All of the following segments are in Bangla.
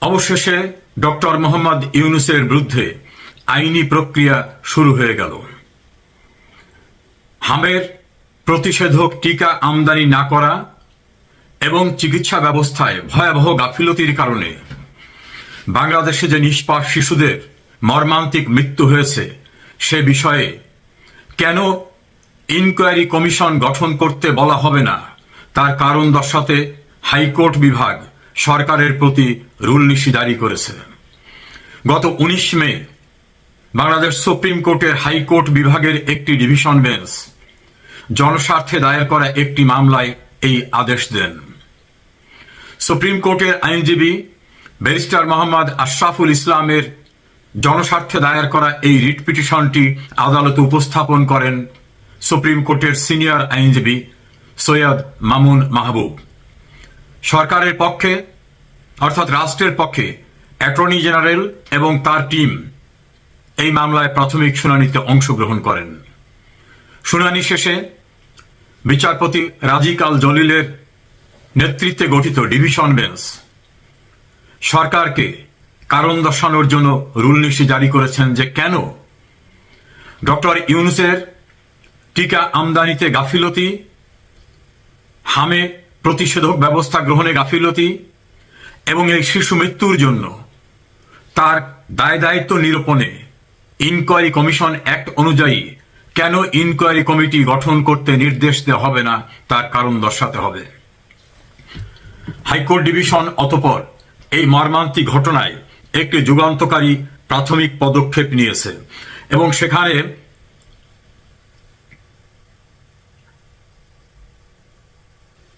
অবশেষে ডক্টর মোহাম্মদ ইউনূসের বিরুদ্ধে আইনি প্রক্রিয়া শুরু হয়ে গেল। হামের প্রতিষেধক টিকা আমদানি না করা এবং চিকিৎসা ব্যবস্থায় ভয়াবহ গাফিলতির কারণে বাংলাদেশে যে নিষ্পাপ শিশুদের মর্মান্তিক মৃত্যু হয়েছে সে বিষয়ে কেন ইনকোয়ারি কমিশন গঠন করতে বলা হবে না তার কারণ দর্শাতে হাইকোর্ট বিভাগ সরকারের প্রতি রুলনীতি জারি করেছে। গত 19 মে বাংলাদেশ সুপ্রিম কোর্টের হাইকোর্ট বিভাগের একটি ডিভিশন বেঞ্চ জনস্বার্থে দায়ের করা একটি মামলায় এই আদেশ দেন। সুপ্রিম কোর্টের আইনজীবী ব্যারিস্টার মোহাম্মদ আশরাফুল ইসলামের জনস্বার্থে দায়ের করা এই রিট পিটিশনটি আদালতে উপস্থাপন করেন সুপ্রিম কোর্টের সিনিয়র আইনজীবী সৈয়দ মামুন মাহবুব। সরকারের পক্ষে অর্থাৎ রাষ্ট্রের পক্ষে অ্যাটর্নি জেনারেল এবং তার টিম এই মামলায় প্রাথমিক শুনানিতে অংশগ্রহণ করেন। শুনানি শেষে বিচারপতি রাজিক আল জলিলের নেতৃত্বে গঠিত ডিভিশন বেঞ্চ সরকারকে কারণ দর্শানোর জন্য রুলনীতি জারি করেছেন যে কেন ডক্টর ইউনূসের টিকা আমদানিতে গাফিলতি, হামে প্রতিষেধক ব্যবস্থা গ্রহণে গাফিলতি এবং এই শিশু মৃত্যুর জন্য তার দায় দায়িত্ব নিরূপণে ইনকোয়ারি কমিশন অ্যাক্ট অনুযায়ী কেন ইনকোয়ারি কমিটি গঠন করতে নির্দেশ দেওয়া হবে না তার কারণ দর্শাতে হবে। হাইকোর্ট ডিভিশন অতঃপর এই মর্মান্তিক ঘটনায় একটি যুগান্তকারী প্রাথমিক পদক্ষেপ নিয়েছে এবং সেখানে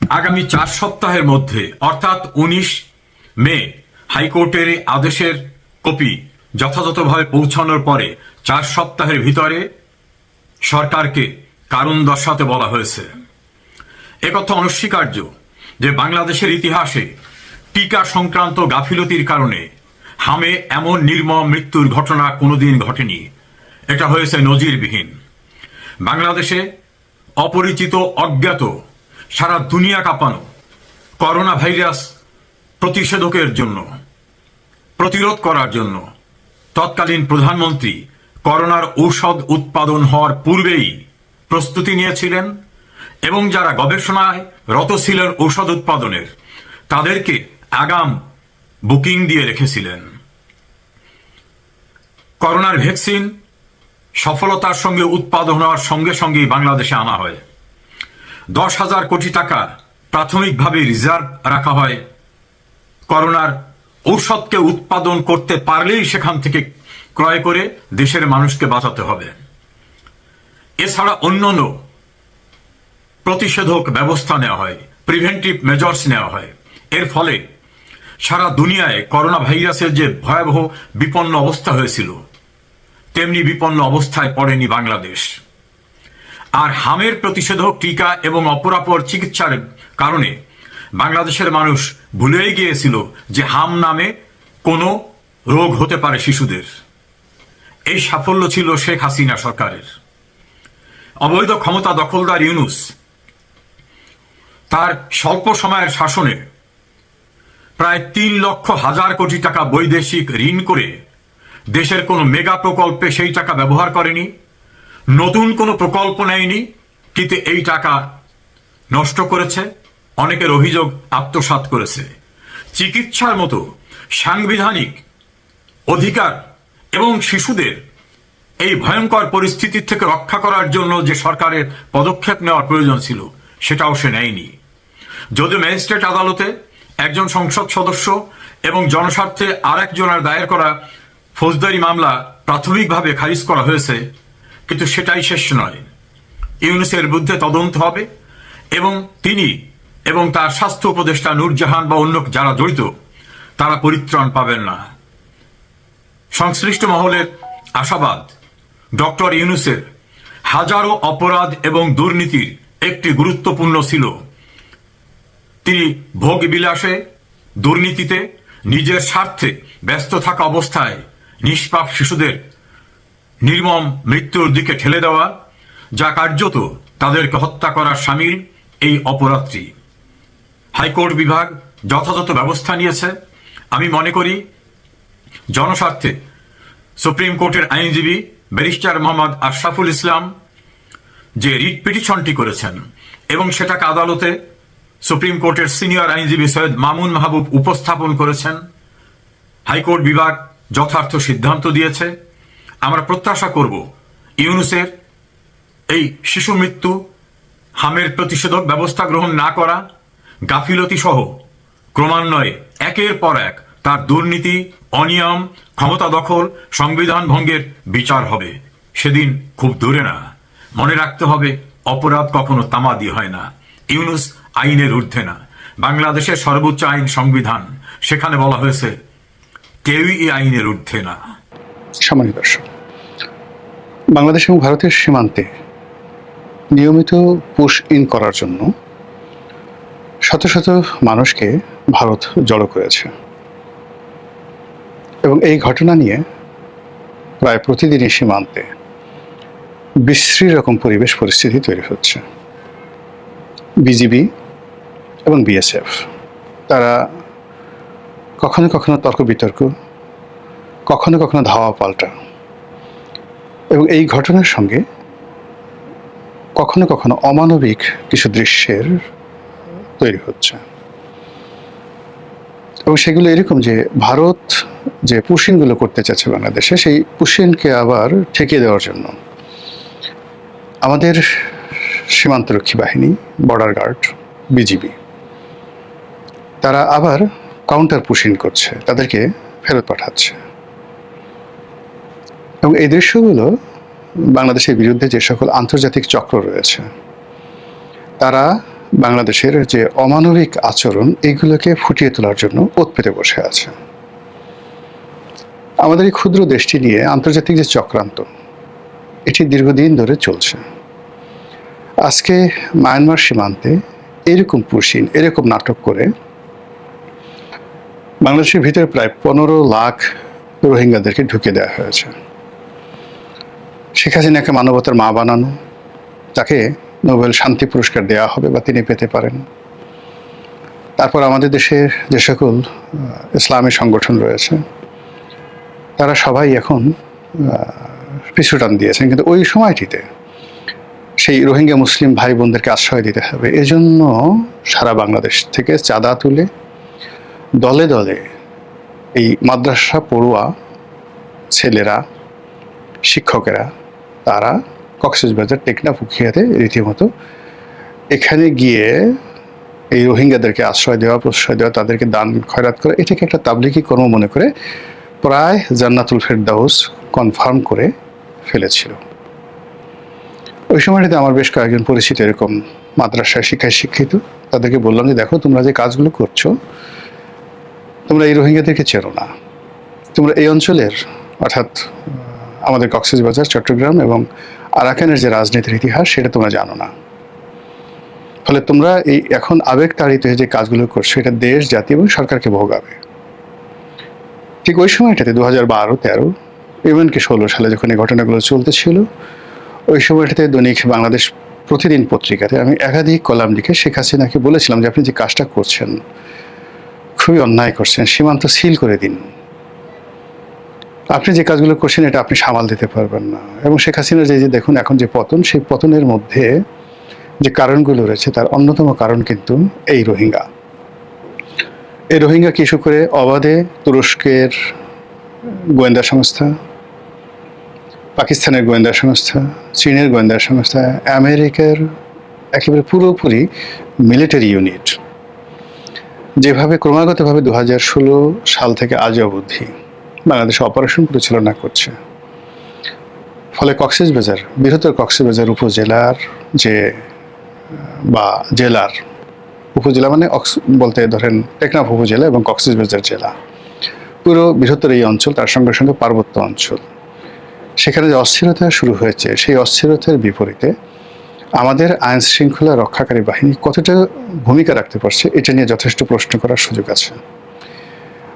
আগামী 4 সপ্তাহের মধ্যে অর্থাৎ 19 মে হাইকোর্টের আদেশের কপি যথাযথভাবে পৌঁছানোর পরে 4 সপ্তাহের ভিতরে সরকারকে কারণ দর্শাতে বলা হয়েছে। একথা অনস্বীকার্য যে বাংলাদেশের ইতিহাসে টিকা সংক্রান্ত গাফিলতির কারণে হামে এমন নির্মম মৃত্যুর ঘটনা কোনোদিন ঘটেনি। এটা হয়েছে নজিরবিহীন। বাংলাদেশে অপরিচিত, অজ্ঞাত, সারা দুনিয়া কাঁপানো করোনা ভাইরাস প্রতিষেধকের জন্য প্রতিরোধ করার জন্য তৎকালীন প্রধানমন্ত্রী করোনার ঔষধ উৎপাদন হওয়ার পূর্বেই প্রস্তুতি নিয়েছিলেন এবং যারা গবেষণায় রত ছিলেন ঔষধ উৎপাদনের তাদেরকে আগাম বুকিং দিয়ে রেখেছিলেন। করোনার ভ্যাকসিন সফলতার সঙ্গে উৎপাদন হওয়ার সঙ্গে সঙ্গেই বাংলাদেশে আনা হয়। 10,000 কোটি টাকা প্রাথমিকভাবে রিজার্ভ রাখা হয়। করোনার ঔষধকে উৎপাদন করতে পারলেই সেখান থেকে ক্রয় করে দেশের মানুষকে বাঁচাতে হবে। এছাড়া অন্যান্য প্রতিষেধক ব্যবস্থা নেওয়া হয়, প্রিভেন্টিভ মেজার্স নেওয়া হয়। এর ফলে সারা দুনিয়ায় করোনা ভাইরাসের যে ভয়াবহ বিপন্ন অবস্থা হয়েছিল তেমনি বিপন্ন অবস্থায় পড়েনি বাংলাদেশ। আর হামের প্রতিষেধক টিকা এবং অপরাপর চিকিৎসার কারণে বাংলাদেশের মানুষ ভুলেই গিয়েছিল যে হাম নামে কোনো রোগ হতে পারে শিশুদের। এই সাফল্য ছিল শেখ হাসিনা সরকারের। অবৈধ ক্ষমতা দখলদার ইউনূস তার স্বল্প সময়ের শাসনে প্রায় 3 লক্ষ হাজার কোটি টাকা বৈদেশিক ঋণ করে দেশের কোনো মেগা প্রকল্পে সেই টাকা ব্যবহার করেনি, নতুন কোনো প্রকল্প নেয়নি, কিন্তু এই টাকা নষ্ট করেছে, অনেকের অভিযোগ আত্মসাৎ করেছে। চিকিৎসার মতো সাংবিধানিক অধিকার এবং শিশুদের এই ভয়ঙ্কর পরিস্থিতি থেকে রক্ষা করার জন্য যে সরকারের পদক্ষেপ নেওয়ার প্রয়োজন ছিল সেটাও সে নেয়নি। যদিও ম্যাজিস্ট্রেট আদালতে একজন সংসদ সদস্য এবং জনস্বার্থে আরেকজনের দায়ের করা ফৌজদারি মামলা প্রাথমিকভাবে খারিজ করা হয়েছে, কিন্তু সেটাই শেষ নয়। ইউনূসের বিরুদ্ধে তদন্ত হবে এবং তিনি এবং তার স্বাস্থ্য উপদেষ্টা নূরজাহান বা অন্য যারা জড়িত তারা পরিত্রাণ পাবেন না। সংশ্লিষ্ট মহলের আশাবাদ ডক্টর ইউনূসের হাজারো অপরাধ এবং দুর্নীতির একটি গুরুত্বপূর্ণ ছিল তিনি ভোগ বিলাসে, দুর্নীতিতে, নিজের স্বার্থে ব্যস্ত থাকা অবস্থায় নিষ্পাপ শিশুদের নির্মম মৃত্যুর দিকে ঠেলে দেওয়া, যা কার্যত তাদেরকে হত্যা করার শামিল এই অপরাধটি। হাইকোর্ট বিভাগ যথাযথ ব্যবস্থা নিয়েছে। আমি মনে করি জনস্বার্থে সুপ্রিম কোর্টের আইনজীবী ব্যারিস্টার মোহাম্মদ আশরাফুল ইসলাম যে রিট পিটিশনটি করেছেন এবং সেটাকে আদালতে সুপ্রিম কোর্টের সিনিয়র আইনজীবী সৈয়দ মামুন মাহবুব উপস্থাপন করেছেন, হাইকোর্ট বিভাগ যথার্থ সিদ্ধান্ত দিয়েছে। আমরা প্রত্যাশা করব ইউনূসের এই শিশু মৃত্যু হামের প্রতিষেধক ব্যবস্থা গ্রহণ না করা, গাফিলতি সহ ক্রমান্বয়ে একের পর এক তার দুর্নীতি, অনিয়ম, ক্ষমতা দখল, সংবিধান ভঙ্গের বিচার হবে। সেদিন খুব দূরে না। মনে রাখতে হবে, অপরাধ কখনো তামাদি হয় না। ইউনূস আইনের ঊর্ধ্বে না। বাংলাদেশের সর্বোচ্চ আইন সংবিধান, সেখানে বলা হয়েছে কেউই এই আইনের ঊর্ধ্বে না। সম্মানিত দর্শক, বাংলাদেশ এবং ভারতের সীমান্তে নিয়মিত পুশ ইন করার জন্য শত শত মানুষকে ভারত জড়ো করেছে এবং এই ঘটনা নিয়ে প্রায় প্রতিদিনই সীমান্তে বিশ্রী রকম পরিবেশ পরিস্থিতি তৈরি হচ্ছে। বিজিবি এবং বিএসএফ তারা কখনো কখনো তর্ক বিতর্ক, কখনো কখনো ধাওয়া পাল্টা, এবং এই ঘটনার সঙ্গে কখনো কখনো অমানবিক কিছু দৃশ্যের তৈরি হচ্ছে। এবং সেগুলো এরকম যে ভারত যে পুশিনগুলো করতে চাচ্ছে বাংলাদেশে, সেই পুশিনকে আবার ঠেকিয়ে দেওয়ার জন্য আমাদের সীমান্তরক্ষী বাহিনী, বর্ডার গার্ড, বিজিবি তারা আবার কাউন্টার পুশিন করছে, তাদেরকে ফেরত পাঠাচ্ছে। এবং এই দৃশ্যগুলো বাংলাদেশের বিরুদ্ধে যে সকল আন্তর্জাতিক চক্র রয়েছে তারা বাংলাদেশের যে অমানবিক আচরণ, এইগুলোকে ফুটিয়ে তোলার জন্য ওত পেতে বসে আছে। আমাদের এই ক্ষুদ্র দেশটি নিয়ে আন্তর্জাতিক যে চক্রান্ত, এটি দীর্ঘদিন ধরে চলছে। আজকে মায়ানমার সীমান্তে এরকম পুশিন, এরকম নাটক করে বাংলাদেশের ভিতরে প্রায় 15 লাখ রোহিঙ্গাদেরকে ঢুকে দেওয়া হয়েছে। শেখ হাসিনাকে মানবতার মা বানানো, তাকে নোবেল শান্তি পুরস্কার দেওয়া হবে বা তিনি পেতে পারেন। তারপর আমাদের দেশে যে সকল ইসলামী সংগঠন রয়েছে তারা সবাই এখন পিছুটান দিয়েছেন, কিন্তু ওই সময়টিতে সেই রোহিঙ্গা মুসলিম ভাই বোনদেরকে আশ্রয় দিতে হবে, এজন্য সারা বাংলাদেশ থেকে চাঁদা তুলে দলে দলে এই মাদ্রাসা পড়ুয়া ছেলেরা, শিক্ষকেরা তারা কক্সবাজার, টেকনাফ, উখিয়াতে রীতিমতো এখানে গিয়ে এই রোহিঙ্গাদেরকে আশ্রয় দেওয়া, প্রশ্রয় দেওয়া, তাদেরকে দান খয়রাত করা, এটাকে একটা তাবলিগি কর্ম মনে করে প্রায় জান্নাতুল ফেরদাউস কনফার্ম করে ফেলেছিল। ওই সময়টাতে আমার বেশ কয়েকজন পরিচিত এরকম মাদ্রাসায় শিক্ষায় শিক্ষিত, তাদেরকে বললাম যে দেখো, তোমরা যে কাজগুলো করছো, তোমরা এই রোহিঙ্গাদেরকে চেনো না, তোমরা এই অঞ্চলের অর্থাৎ আমাদের কক্সবাজার, চট্টগ্রাম এবং আরাকানের যে রাজনীতির ইতিহাস, সেটা তোমরা জানো না। ফলে তোমরা এই এখন আবেগ তাড়িত হয়ে যে কাজগুলো করছো, এটা দেশ, জাতি এবং সরকারকে ভোগাবে। ঠিক ওই সময়টাতে 2012-13, ইভেনকি 16 সালে যখন এই ঘটনাগুলো চলতেছিল, ওই সময়টাতে দৈনিক বাংলাদেশ প্রতিদিন পত্রিকাতে আমি একাধিক কলাম লিখে শেখ হাসিনাকে বলেছিলাম যে আপনি যে কাজটা করছেন খুবই অন্যায় করছেন, সীমান্ত সিল করে দিন। আপনি যে কাজগুলো করছেন এটা আপনি সামাল দিতে পারবেন না। এবং শেখ হাসিনার যে দেখুন এখন যে পতন, সেই পতনের মধ্যে যে কারণগুলো রয়েছে তার অন্যতম কারণ কিন্তু এই রোহিঙ্গা। এই রোহিঙ্গাকে ইস্যু করে অবাধে তুরস্কের গোয়েন্দা সংস্থা, পাকিস্তানের গোয়েন্দা সংস্থা, চীনের গোয়েন্দা সংস্থা, আমেরিকার একেবারে পুরোপুরি মিলিটারি ইউনিট যেভাবে ক্রমাগতভাবে 2016 সাল থেকে আজ অবধি বাংলাদেশে অপারেশন পরিচালনা করছে, ফলে কক্সবাজার, বৃহত্তর কক্সবাজার উপজেলার যে বা জেলার, উপজেলা মানে বলতে ধরেন টেকনাফ উপজেলা এবং কক্সবাজার জেলা, পুরো বৃহত্তর এই অঞ্চল, তার সঙ্গে সঙ্গে পার্বত্য অঞ্চল, সেখানে যে অস্থিরতা শুরু হয়েছে, সেই অস্থিরতার বিপরীতে আমাদের আইন শৃঙ্খলা রক্ষাকারী বাহিনী কতটা ভূমিকা রাখতে পারছে, এটা নিয়ে যথেষ্ট প্রশ্ন করার সুযোগ আছে।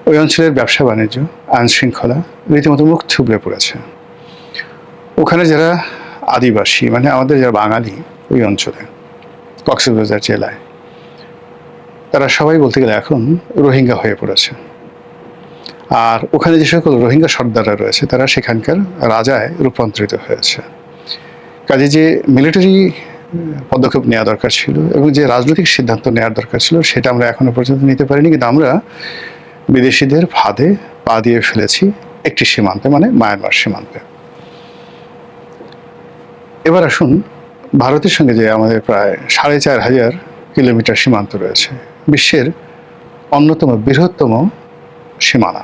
ওই অঞ্চলের ব্যবসা বাণিজ্য, আইন শৃঙ্খলা রীতিমতো মুখ থুবড়ে পড়েছে। ওখানে যারা আদিবাসী, মানে আমাদের যারা বাঙালি ওই অঞ্চলে কক্সবাজার জেলায়, তারা সবাই বলতে গেলে এখন রোহিঙ্গা হয়ে পড়েছে। আর ওখানে যে সকল রোহিঙ্গা সর্দাররা রয়েছে তারা সেখানকার রাজায় রূপান্তরিত হয়েছে। কাজে যে মিলিটারি পদক্ষেপ নেওয়া দরকার ছিল এবং যে রাজনৈতিক সিদ্ধান্ত নেওয়ার দরকার ছিল সেটা আমরা এখনো পর্যন্ত নিতে পারিনি, কিন্তু আমরা বিদেশিদের ফাঁদে পা দিয়ে ফেলেছি একটি সীমান্তে, মানে মায়ানমার সীমান্তে। এবার আসুন, ভারতের সঙ্গে যে আমাদের প্রায় ৪,৫০০ কিলোমিটার সীমান্ত রয়েছে, বিশ্বের অন্যতম বৃহত্তম সীমানা।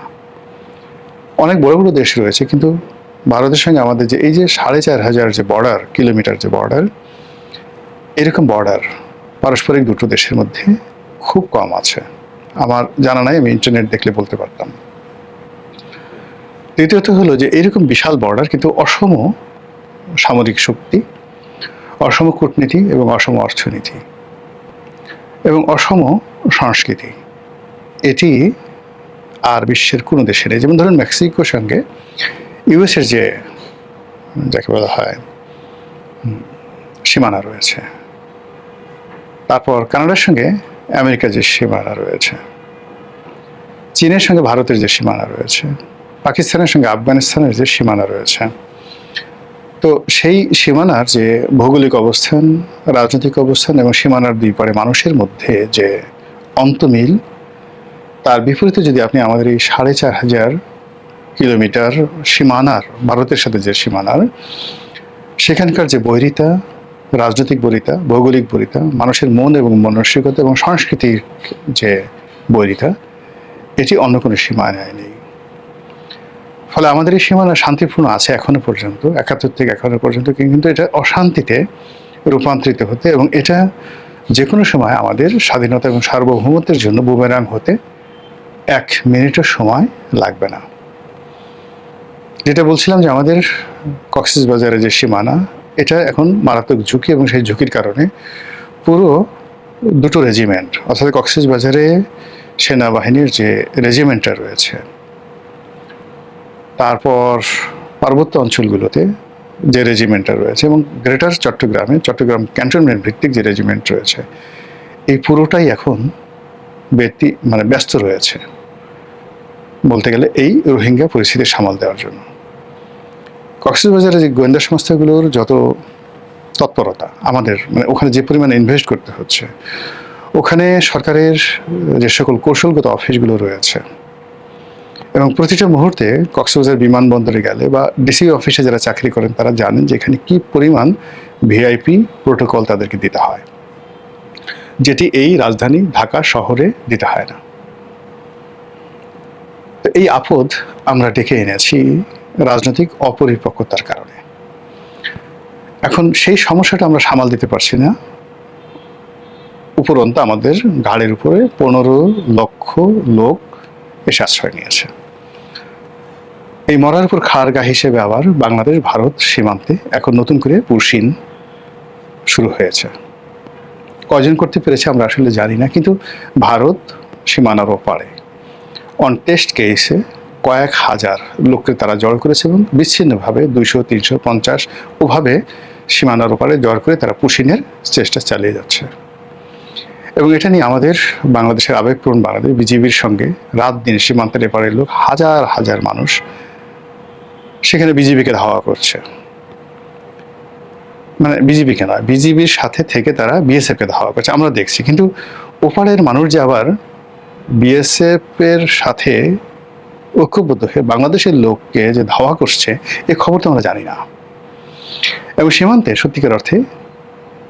অনেক বড় বড় দেশ রয়েছে, কিন্তু ভারতের সঙ্গে আমাদের যে এই যে ৪,৫০০ যে বর্ডার, কিলোমিটার যে বর্ডার, এরকম বর্ডার পারস্পরিক দুটো দেশের মধ্যে খুব কম আছে। আমার জানা নাই, আমি ইন্টারনেট দেখলে বলতে পারতাম। দ্বিতীয়ত হলো যে এরকম বিশাল বর্ডার কিন্তু অসম সামরিক শক্তি, অসম কূটনীতি এবং অসম অর্থনীতি এবং অসম সংস্কৃতি, এটি আর বিশ্বের কোনো দেশে নেই। যেমন ধরুন মেক্সিকোর সঙ্গে ইউএসের যে যাকে বলা হয় সীমানা রয়েছে, তারপর কানাডার সঙ্গে আমেরিকার যে সীমানা রয়েছে, চীনের সঙ্গে ভারতের যে সীমানা রয়েছে, পাকিস্তানের সঙ্গে আফগানিস্তানের যে সীমানা রয়েছে, তো সেই সীমানার যে ভৌগোলিক অবস্থান, রাজনৈতিক অবস্থান এবং সীমানার দুই পারে মানুষের মধ্যে যে অন্তমিল, তার বিপরীতে যদি আপনি আমাদের এই ৪,৫০০ কিলোমিটার সীমানার, ভারতের সাথে যে সীমানার, সেখানকার যে বৈরিতা, রাজনৈতিক বৈরিতা, ভৌগোলিক বৈরিতা, মানুষের মন এবং মানসিকতা এবং সাংস্কৃতিক যে বৈরিতা, এটি অন্য কোনো সীমানায় নেই। ফলে আমাদের এই সীমানা শান্তিপূর্ণ আছে এখনো পর্যন্ত, ৭১ থেকে এখনো পর্যন্ত, কিন্তু এটা অশান্তিতে রূপান্তরিত হতে এবং এটা যে কোনো সময় আমাদের স্বাধীনতা এবং সার্বভৌমত্বের জন্য বুমেরাং হতে ১ মিনিটের সময় লাগবে না। যেটা বলছিলাম যে আমাদের কক্সবাজারের যে সীমানা, এটা এখন মারাত্মক ঝুঁকি এবং সেই ঝুঁকির কারণে পুরো দুটো রেজিমেন্ট, অর্থাৎ কক্সবাজারে সেনাবাহিনীর যে রেজিমেন্টটা রয়েছে, তারপর পার্বত্য অঞ্চলগুলোতে যে রেজিমেন্টটা রয়েছে এবং গ্রেটার চট্টগ্রামে চট্টগ্রাম ক্যান্টনমেন্ট ভিত্তিক যে রেজিমেন্ট রয়েছে, এই পুরোটাই এখন ব্যস্ত রয়েছে বলতে গেলে এই রোহিঙ্গা পরিস্থিতি সামাল দেওয়ার জন্য। কক্সবাজারে যে গোয়েন্দা সংস্থাগুলোর যত তৎপরতা, আমাদের ওখানে যে পরিমাণে ইনভেস্ট করতে হচ্ছে, ওখানে সরকারের যে সকল কৌশলগত অফিসগুলো রয়েছে এবং প্রতিটা মুহূর্তে কক্সবাজার বিমানবন্দরে গেলে বা ডিসি অফিসে যারা চাকরি করেন তারা জানেন যে এখানে কি পরিমাণ ভিআইপি প্রোটোকল তাদেরকে দিতে হয়, যেটি এই রাজধানী ঢাকা শহরে দিতে হয় না। তো এই আপদ আমরা ডেকে এনেছি রাজনৈতিক অপরিপক্কতার কারণে। এখন সেই সমস্যাটা আমরা সামাল দিতে পারছি না, উপরন্তু আমাদের ঘাড়ের উপরে ১৫ লক্ষ লোক এসে আশ্রয় নিয়েছে। এই মরার উপর খাড়গা হিসেবে আবার বাংলাদেশ ভারত সীমান্তে এখন নতুন করে পুরসিন শুরু হয়েছে। কয়জন করতে পেরেছে আমরা আসলে জানি না, কিন্তু ভারত সীমানার ওপারে অন টেস্ট কেসে কয়েক হাজার লোককে তারা জড় করেছে এবং বিচ্ছিন্নভাবে ২০০, ৩৫০ ওভাবে সীমানার ওপারে জড় করে তারা পুরসিনের চেষ্টা চালিয়ে যাচ্ছে। এবং এটা নিয়ে আমাদের বাংলাদেশের আবেগপ্রবণ বাংলাদেশ বিজিবির সঙ্গে রাত দিন সীমান্তের এপারের লোক হাজার হাজার মানুষ সেখানে বিজিবিকে ধাওয়া করছে, বিজিবিকে নয়, বিজিবির সাথে থেকে তারা বিএসএফকে ধাওয়া করছে, আমরা দেখছি। কিন্তু ওপারের মানুষ যে আবার বিএসএফ এর সাথে ঐক্যবদ্ধ হয়ে বাংলাদেশের লোককে যে ধাওয়া করছে, এই খবর তো আমরা জানি না। এবং সীমান্তে সত্যিকার অর্থে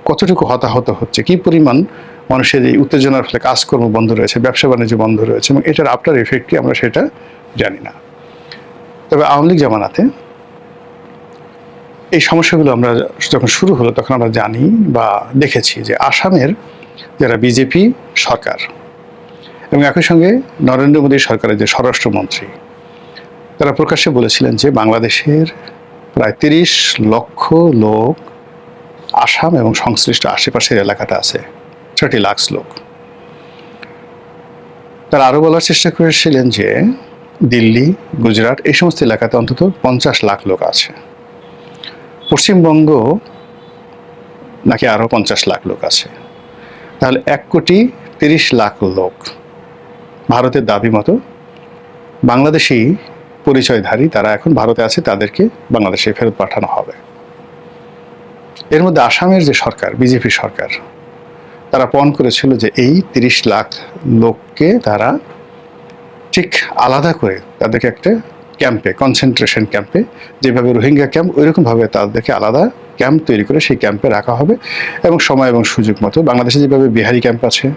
কতটুকু হতাহত হচ্ছে, কি পরিমাণ মানুষের এই উত্তেজনার ফলে কাজকর্ম বন্ধ রয়েছে, ব্যবসা বাণিজ্য বন্ধ রয়েছে, এবং এটার আফটার এফেক্ট কি আমরা সেটা জানি না। তবে আওয়ামী লীগ জামানাতে এই সমস্যাগুলো আমরা যখন শুরু হলো তখন আমরা জানি বা দেখেছি যে আসামের যারা বিজেপি সরকার এবং একই সঙ্গে নরেন্দ্র মোদী সরকারের যে স্বরাষ্ট্রমন্ত্রী, তারা প্রকাশ্যে বলেছিলেন যে বাংলাদেশের প্রায় ৩০ লক্ষ লোক আসাম এবং সংশ্লিষ্ট আশেপাশের এলাকাটা আছে, 30 লাখ লোক। তারা আরও বলার চেষ্টা করেছিলেন যে দিল্লি, গুজরাট এই সমস্ত এলাকাতে অন্তত 50 লাখ লোক আছে, পশ্চিমবঙ্গ নাকি আরও 50 লাখ লোক আছে। তাহলে 1,30,00,000 লোক ভারতের দাবি মতো বাংলাদেশি পরিচয়ধারী তারা এখন ভারতে আছে, তাদেরকে বাংলাদেশে ফেরত পাঠানো হবে। এর মধ্যে আসামের যে সরকার, বিজেপি সরকার, তারা পণ করেছিল যে এই 30 লাখ লোককে তারা ঠিক আলাদা করে তাদেরকে একটা ক্যাম্পে, কনসেন্ট্রেশন ক্যাম্পে, যেভাবে রোহিঙ্গা ক্যাম্প ওইরকমভাবে তাদেরকে আলাদা ক্যাম্প তৈরি করে সেই ক্যাম্পে রাখা হবে এবং সময় এবং সুযোগ মতো বাংলাদেশে যেভাবে বিহারি ক্যাম্প আছে,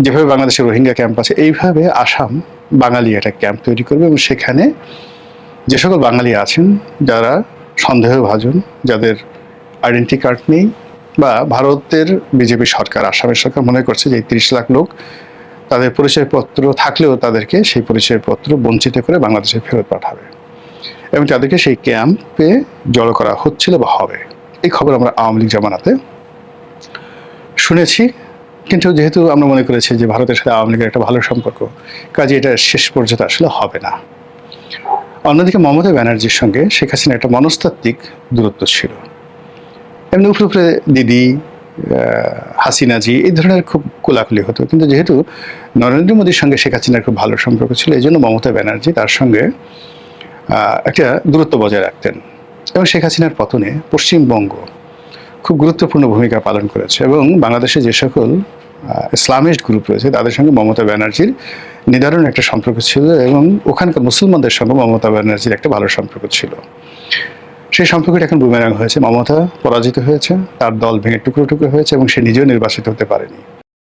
যেভাবে বাংলাদেশে রোহিঙ্গা ক্যাম্প আছে, এইভাবে আসাম বাঙালি একটা ক্যাম্প তৈরি করবে এবং সেখানে যে সকল বাঙালি আছেন যারা সন্দেহভাজন, যাদের আইডেন্টি কার্ড নেই, বা ভারতের বিজেপি সরকার, আসামের সরকার মনে করছে যে এই 30 লাখ লোক তাদের পরিচয়পত্র থাকলেও তাদেরকে সেই পরিচয়পত্র বঞ্চিত করে বাংলাদেশে ফেরত পাঠাবে এবং তাদেরকে সেই ক্যাম্পে জড়ো করা হচ্ছিল বা হবে। এই খবর আমরা আওয়ামী লীগ জামানাতে শুনেছি, কিন্তু যেহেতু আমরা মনে করেছি যে ভারতের সাথে আওয়ামী লীগের একটা ভালো সম্পর্ক, কাজে এটা শেষ পর্যন্ত আসলে হবে না। অন্যদিকে মমতা ব্যানার্জির সঙ্গে শেখ হাসিনা একটা মনস্তাত্ত্বিক দূরত্ব ছিল। এমনি উপরে উপরে দিদি, হাসিনাজি এই ধরনের খুব কোলাকুলি হতো, কিন্তু যেহেতু নরেন্দ্র মোদীর সঙ্গে শেখ হাসিনার খুব ভালো সম্পর্ক ছিল, এই জন্য মমতা ব্যানার্জি তার সঙ্গে একটা দূরত্ব বজায় রাখতেন এবং শেখ হাসিনার পতনে পশ্চিমবঙ্গ খুব গুরুত্বপূর্ণ ভূমিকা পালন করেছে এবং বাংলাদেশে যে সকল ইসলামিস্ট গ্রুপ রয়েছে তাদের সঙ্গে মমতা ব্যানার্জির নিদারুণ একটা সম্পর্ক ছিল এবং ওখানকার মুসলমানদের সঙ্গে মমতা ব্যানার্জির একটা ভালো সম্পর্ক ছিল। সেই সম্পর্কটা এখন বুমেরাং হয়েছে, মমতা পরাজিত হয়েছে, তার দল ভেঙে টুকরো টুকরো হয়েছে এবং সে নিজেও নির্বাচিত হতে পারেনি।